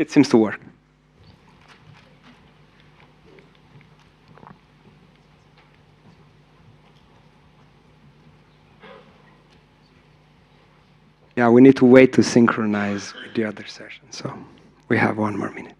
It seems to work. Yeah, we need to wait to synchronize with the other session, so we have 1 more minute.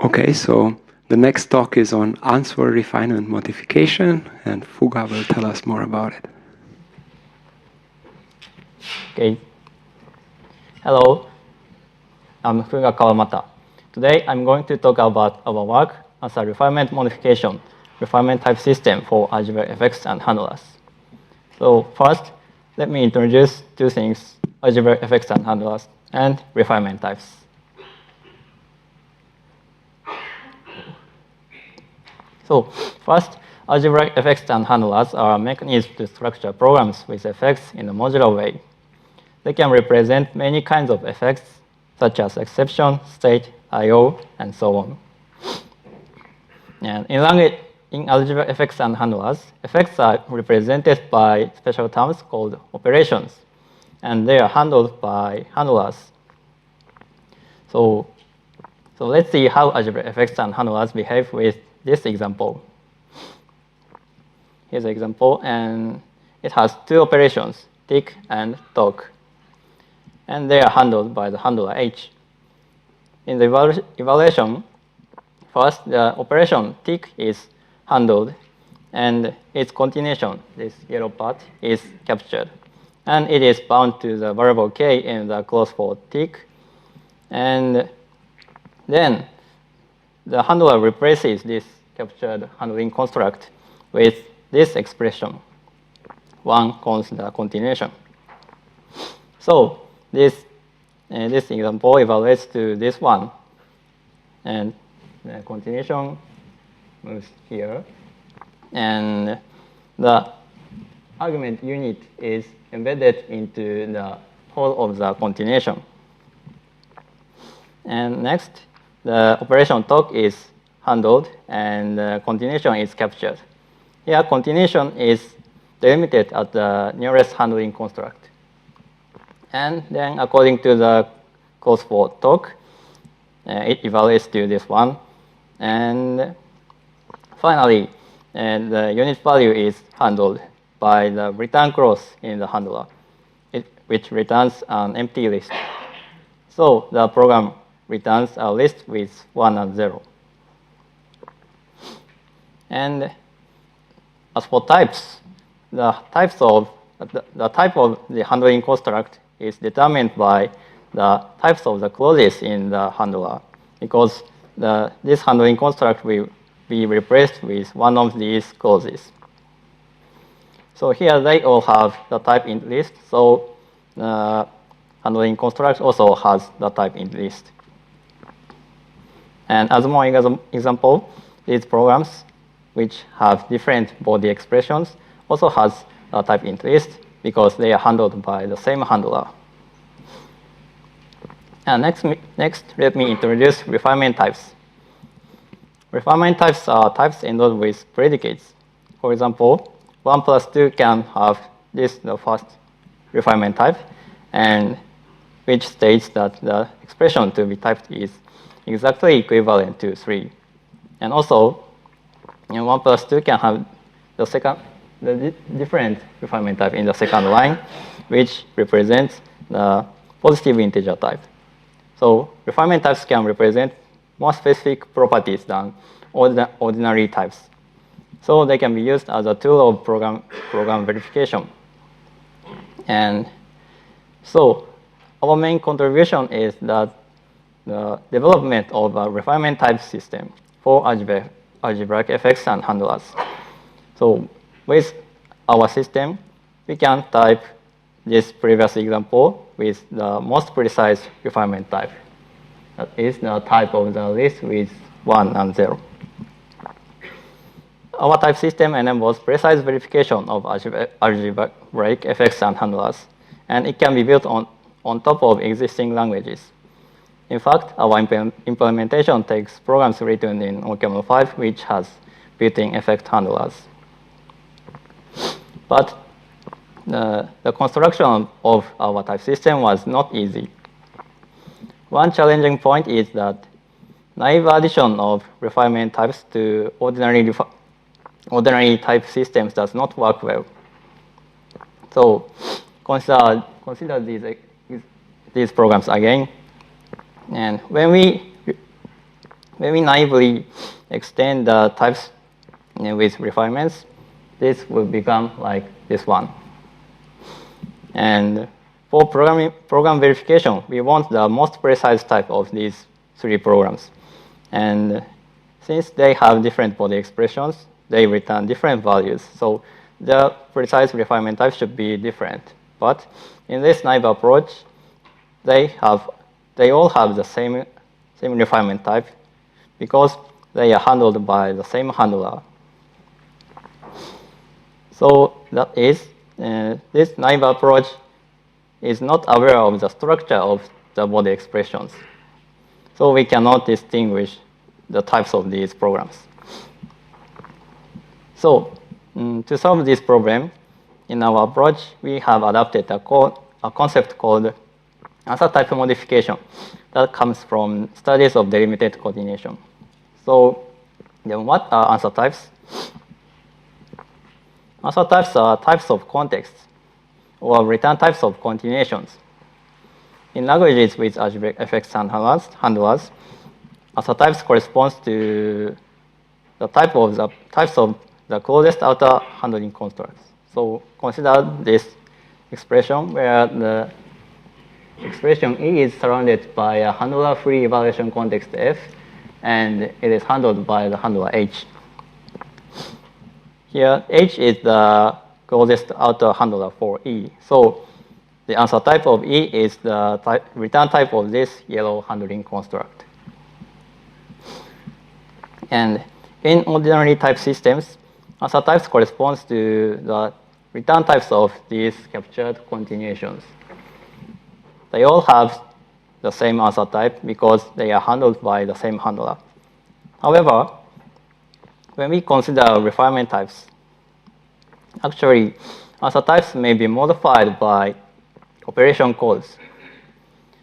Okay, so the next talk is on answer refinement modification, and Fuga will tell us more about it. Okay. Hello, I'm Fuga Kawamata. Today I'm going to talk about our work as a refinement modification, refinement type system for algebraic effects and handlers. So first, let me introduce 2 things, algebraic effects and handlers, and refinement types. So first, algebraic effects and handlers are mechanisms to structure programs with effects in a modular way. They can represent many kinds of effects, such as exception, state, I/O, and so on. And in algebraic effects and handlers, effects are represented by special terms called operations, and they are handled by handlers. So let's see how algebraic effects and handlers behave with this example. Here's an example, and it has 2 operations, tick and talk. And they are handled by the handler H. In the evaluation, first the operation tick is handled, and its continuation, this yellow part, is captured. And it is bound to the variable k in the clause for tick. And then the handler replaces this captured handling construct with this expression, 1 cons the continuation. So this example evaluates to this one, and the continuation moves here, and the argument unit is embedded into the whole of the continuation. And next, the operation talk is handled, and the continuation is captured. Here, continuation is delimited at the nearest handling construct. And then, according to the clause for talk, it evaluates to this one. And finally, the unit value is handled by the return clause in the handler, which returns an empty list. So the program returns a list with 1 and 0. And as for types, the type of the handling construct is determined by the types of the clauses in the handler, because this handling construct will be replaced with one of these clauses. So here they all have the type int list, so the handling construct also has the type int list. And as more example, these programs which have different body expressions also has a type int list because they are handled by the same handler. And next, let me introduce refinement types. Refinement types are types endowed with predicates. For example, 1 plus 2 can have the first refinement type, and which states that the expression to be typed is exactly equivalent to 3. And also, 1 plus 2 can have the different refinement type in the second line, which represents the positive integer type. So refinement types can represent more specific properties than ordinary types. So they can be used as a tool of program verification. And so our main contribution is that the development of a refinement type system for algebraic effects and handlers. So with our system, we can type this previous example with the most precise refinement type. That is the type of the list with 1 and 0. Our type system enables precise verification of algebraic effects and handlers, and it can be built on top of existing languages. In fact, our implementation takes programs written in OCaml 5, which has built-in effect handlers. But the construction of our type system was not easy. One challenging point is that naive addition of refinement types to ordinary type systems does not work well. So consider these programs again. And when we naively extend the types with refinements, this will become like this one. And for program verification, we want the most precise type of these 3 programs. And since they have different body expressions, they return different values. So the precise refinement type should be different. But in this naive approach, they all have the same refinement type because they are handled by the same handler. So that is, this naive approach is not aware of the structure of the body expressions. So we cannot distinguish the types of these programs. So to solve this problem, in our approach, we have adopted a concept called answer type modification that comes from studies of delimited coordination. So then what are answer types? Answer types are types of contexts or return types of continuations. In languages with algebraic effects and handlers, answer types corresponds to the types of the closest outer handling constructs. So consider this expression where the expression E is surrounded by a handler-free evaluation context F, and it is handled by the handler H. Here, H is the closest outer handler for E. So the answer type of E is the return type of this yellow handling construct. And in ordinary type systems, answer types corresponds to the return types of these captured continuations. They all have the same answer type because they are handled by the same handler. However, when we consider refinement types, actually, answer types may be modified by operation calls.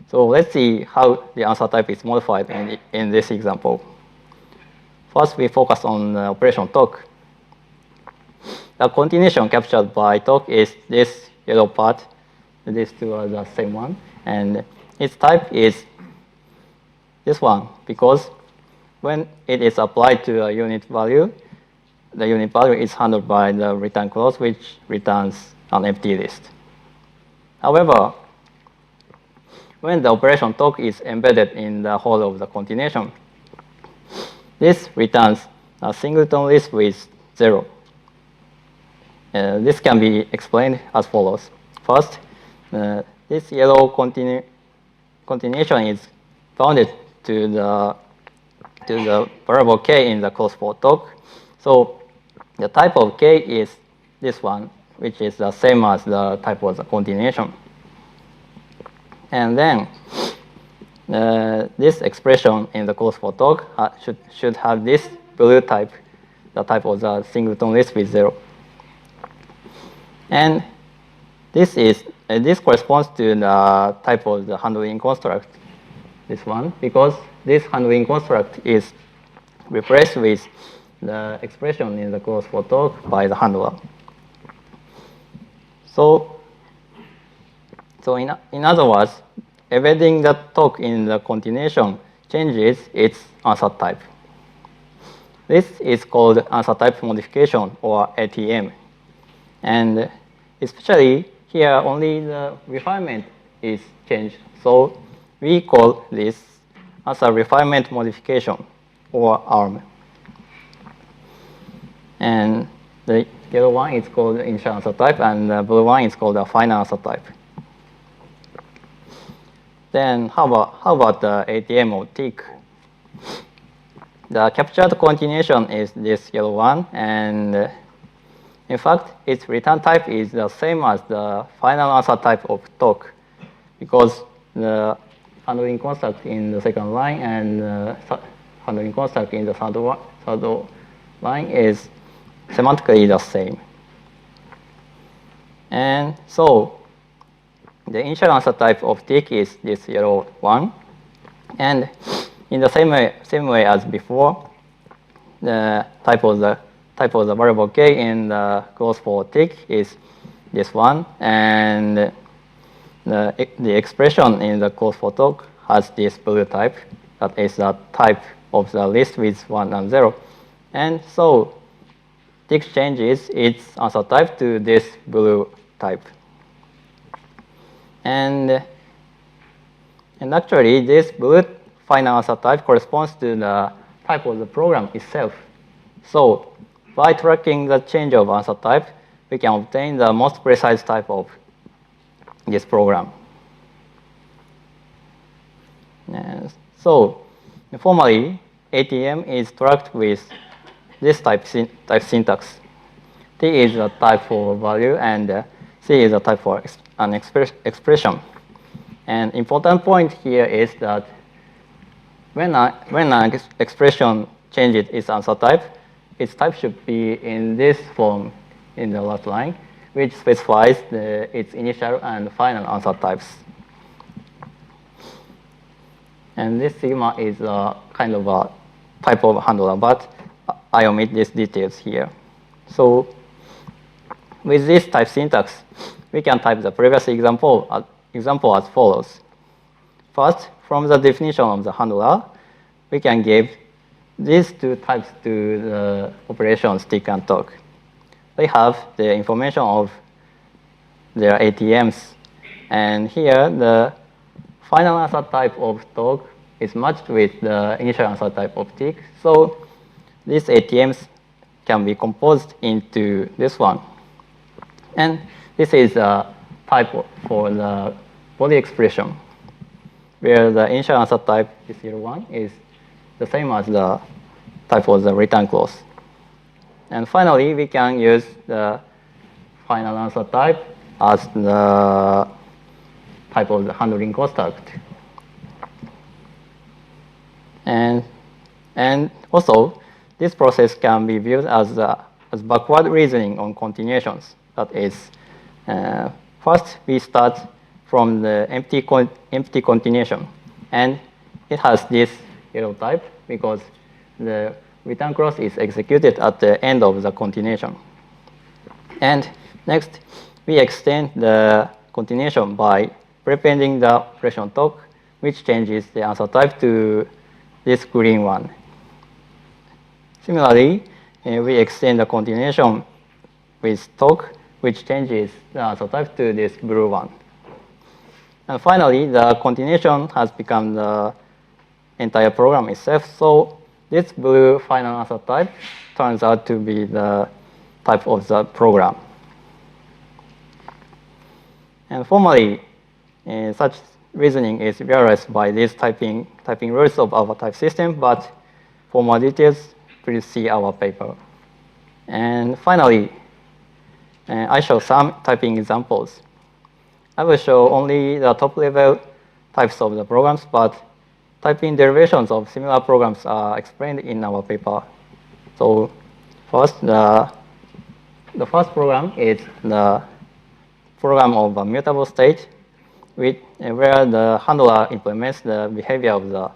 So let's see how the answer type is modified in this example. First, we focus on operation talk. The continuation captured by talk is this yellow part. These two are the same one. And its type is this one, because when it is applied to a unit value, the unit value is handled by the return clause, which returns an empty list. However, when the operation talk is embedded in the whole of the continuation, this returns a singleton list with 0. This can be explained as follows. First, this yellow continuation is bounded to the variable k in the clause for talk. So the type of k is this one, which is the same as the type of the continuation. And then this expression in the clause for talk should have this blue type, the type of the singleton list with 0. And this corresponds to the type of the handling construct, this one, because this handling construct is replaced with the expression in the clause for talk by the handler. So in other words, embedding the talk in the continuation changes its answer type. This is called answer type modification, or ATM. And especially here, only the refinement is changed. So we call this answer refinement modification, or ARM. And the yellow one is called initial answer type, and the blue one is called the final answer type. Then how about the ATM or tick? The captured continuation is this yellow one, and in fact, its return type is the same as the final answer type of talk, because the handling construct in the second line and handling construct in the third line is semantically the same. And so the initial answer type of tick is this yellow one, and in the same way as before, the type of the variable k in the clause for tick is this one, and the expression in the clause for talk has this blue type, that is the type of the list with 1 and 0. And so tick changes its answer type to this blue type. And actually, this blue final answer type corresponds to the type of the program itself. So by tracking the change of answer type, we can obtain the most precise type of this program. And so formally, ATM is tracked with this type syntax. T is a type for value, and C is a type for an expression. And important point here is that when an expression changes its answer type, its type should be in this form in the last line, which specifies its initial and final answer types. And this sigma is a kind of a type of handler, but I omit these details here. So with this type syntax, we can type the previous example as follows. First, from the definition of the handler, we can give these two types to the operations tick and talk. They have the information of their ATMs, and here the final answer type of talk is matched with the initial answer type of tick. So these ATMs can be composed into this one. And this is a type for the body expression, where the initial answer type, this here one, is the same as the type of the return clause. And finally, we can use the final answer type as the type of the handling construct. And also, this process can be viewed as backward reasoning on continuations. That is, first we start from the empty continuation, and it has this yellow type because the return clause is executed at the end of the continuation. And next, we extend the continuation by prepending the operation talk, which changes the answer type to this green one. Similarly, we extend the continuation with talk, which changes the answer type to this blue one. And finally, the continuation has become the entire program itself. So this blue final answer type turns out to be the type of the program. And formally, such reasoning is realized by these typing rules of our type system, but for more details, please see our paper. And finally, I show some typing examples. I will show only the top level types of the programs, but typing derivations of similar programs are explained in our paper. So first, the first program is the program of a mutable state, where the handler implements the behavior of the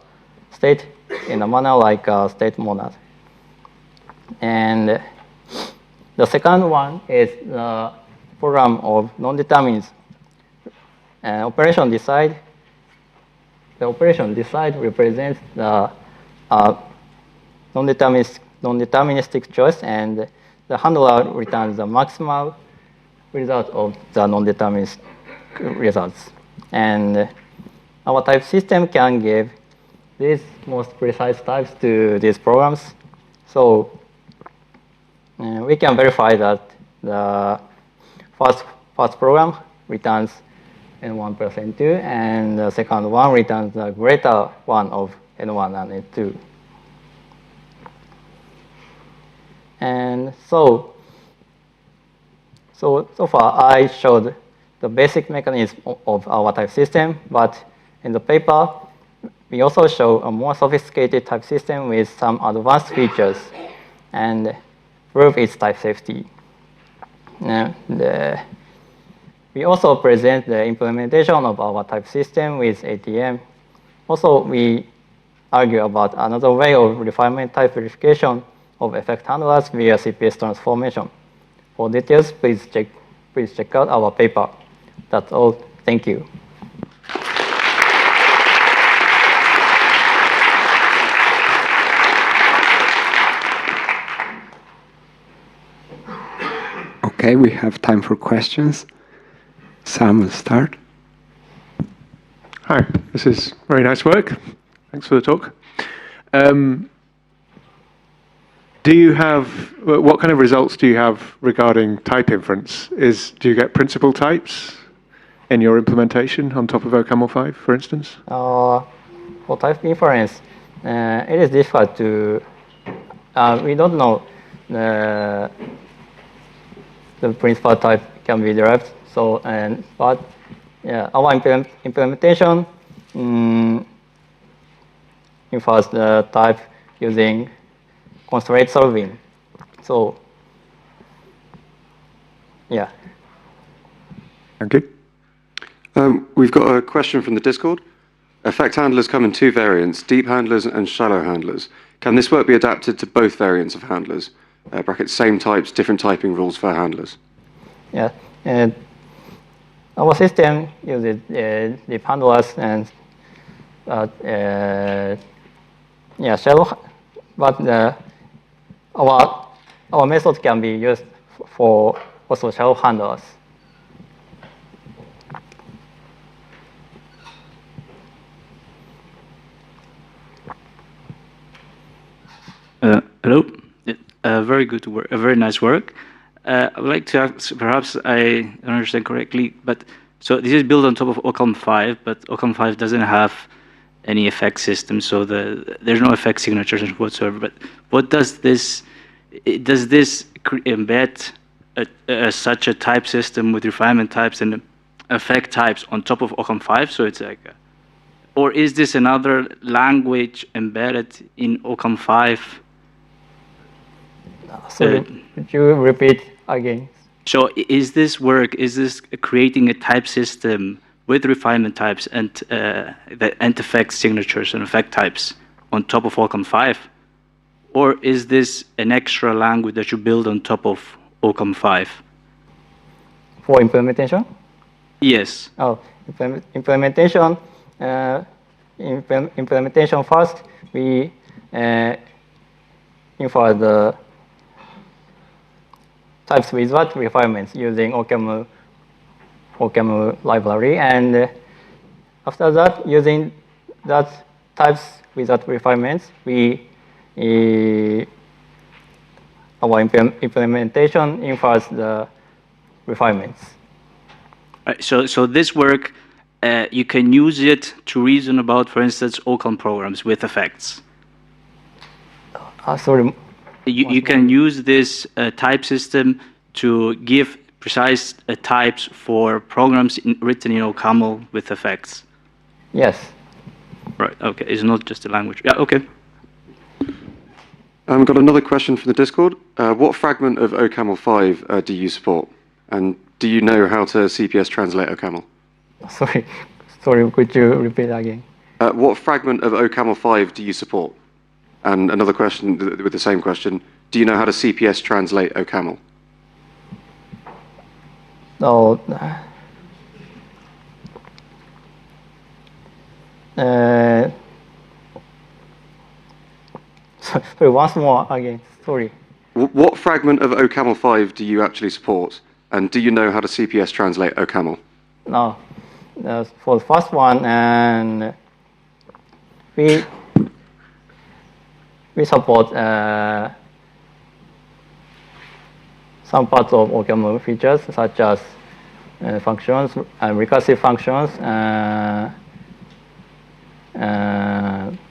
state in a manner like a state monad. And the second one is the program of non-determinism. Operation decide. The operation decide represents the non-deterministic non-deterministic choice, and the handler returns the maximal result of the non-deterministic results. And our type system can give these most precise types to these programs. So we can verify that the first program returns n1 plus n2, and the second one returns the greater one of n1 and n2. And so far I showed the basic mechanism of our type system, but in the paper we also show a more sophisticated type system with some advanced features and prove its type safety. And we also present the implementation of our type system with ATM. Also, we argue about another way of refinement type verification of effect handlers via CPS transformation. For details, please check out our paper. That's all. Thank you. Okay, we have time for questions. Sam will start. Hi, this is very nice work. Thanks for the talk. Do you have, what kind of results do you have regarding type inference? Do you get principal types in your implementation on top of OCaml 5, for instance? For type inference, it is difficult to, we don't know the principal type can be derived. So, but yeah, our implementation infers the type using constraint solving. So, yeah. Thank you. We've got a question from the Discord. Effect handlers come in two variants, deep handlers and shallow handlers. Can this work be adapted to both variants of handlers? Brackets, same types, different typing rules for handlers. Yeah, and our system uses deep handlers and yeah, shallow, but our method can be used for also shallow handlers. Hello. Very good work. Very nice work. I would like to ask, perhaps I don't understand correctly, but so this is built on top of OCaml 5, but OCaml 5 doesn't have any effect system, so there's no effect signatures whatsoever. But what does this? Does this embed such a type system with refinement types and effect types on top of OCaml 5? So it's like, or is this another language embedded in OCaml 5? So could you repeat again? So is this creating a type system with refinement types and effect signatures and effect types on top of OCaml 5? Or is this an extra language that you build on top of OCaml 5? For implementation? Yes. Oh, implementation. Implementation first, we infer the types without refinements using OCaml library, and after that, using that types without refinements, our implementation infers the refinements. So this work, you can use it to reason about, for instance, OCaml programs with effects. Sorry. You can use this type system to give precise types for programs written in OCaml with effects. Yes. Right. Okay. It's not just a language. Yeah. Okay. I've got another question from the Discord. What fragment of OCaml 5 do you support? And do you know how to CPS translate OCaml? Sorry, could you repeat again? What fragment of OCaml 5 do you support? And another question with the same question. Do you know how to CPS translate OCaml? No. Sorry, once more again. Sorry. What fragment of OCaml 5 do you actually support? And do you know how to CPS translate OCaml? No, for the first one, and we support some parts of OCaml features such as functions and recursive functions,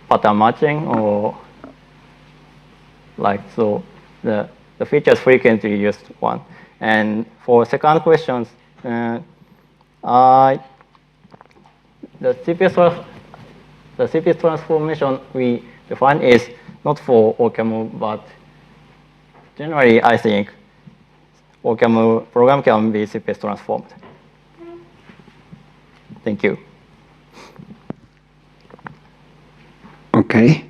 pattern matching, or like so. The features frequently used one. And for second questions, the CPS transformation we define is not for OCaml, but generally I think OCaml program can be CPS transformed. Thank you. Okay.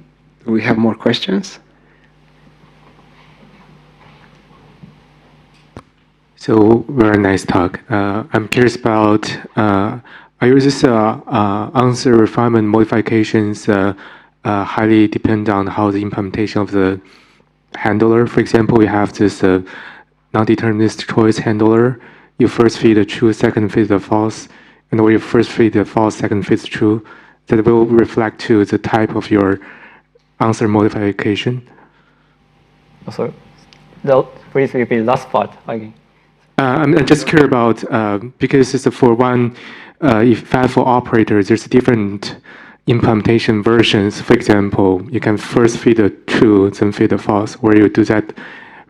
Do we have more questions? So very nice talk. I'm curious about are this answer refinement modifications highly depend on how the implementation of the handler. For example, we have this non-deterministic choice handler. You first feed the true, second feed the false, and or you first feed the false, second feed the true. That will reflect to the type of your answer modification. Sorry, please repeat the last part again. I'm just curious about because it's for one, if FATFul operators, there's different implementation versions. For example, you can first feed the true, then feed the false, or you do that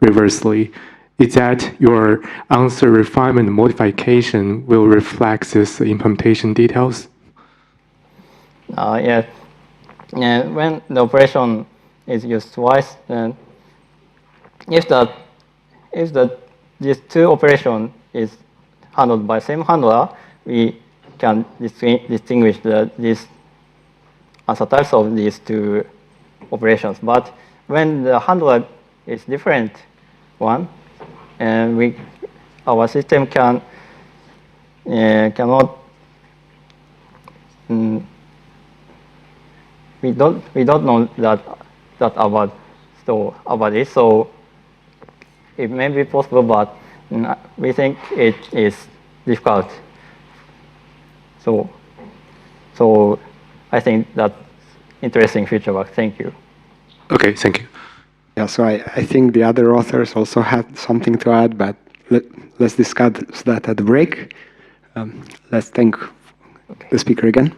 reversely. Is that your answer refinement modification will reflect this implementation details? Yes. And when the operation is used twice, then if these two operations is handled by same handler, we can distinguish these answer types of these two operations. But when the handler is different one, and our system cannot we don't know that about it, so it may be possible, but we think it is difficult. So I think that's interesting future work. Thank you. Okay, thank you. Yeah, so I think the other authors also had something to add, but let's discuss that at the break. Let's thank the speaker again.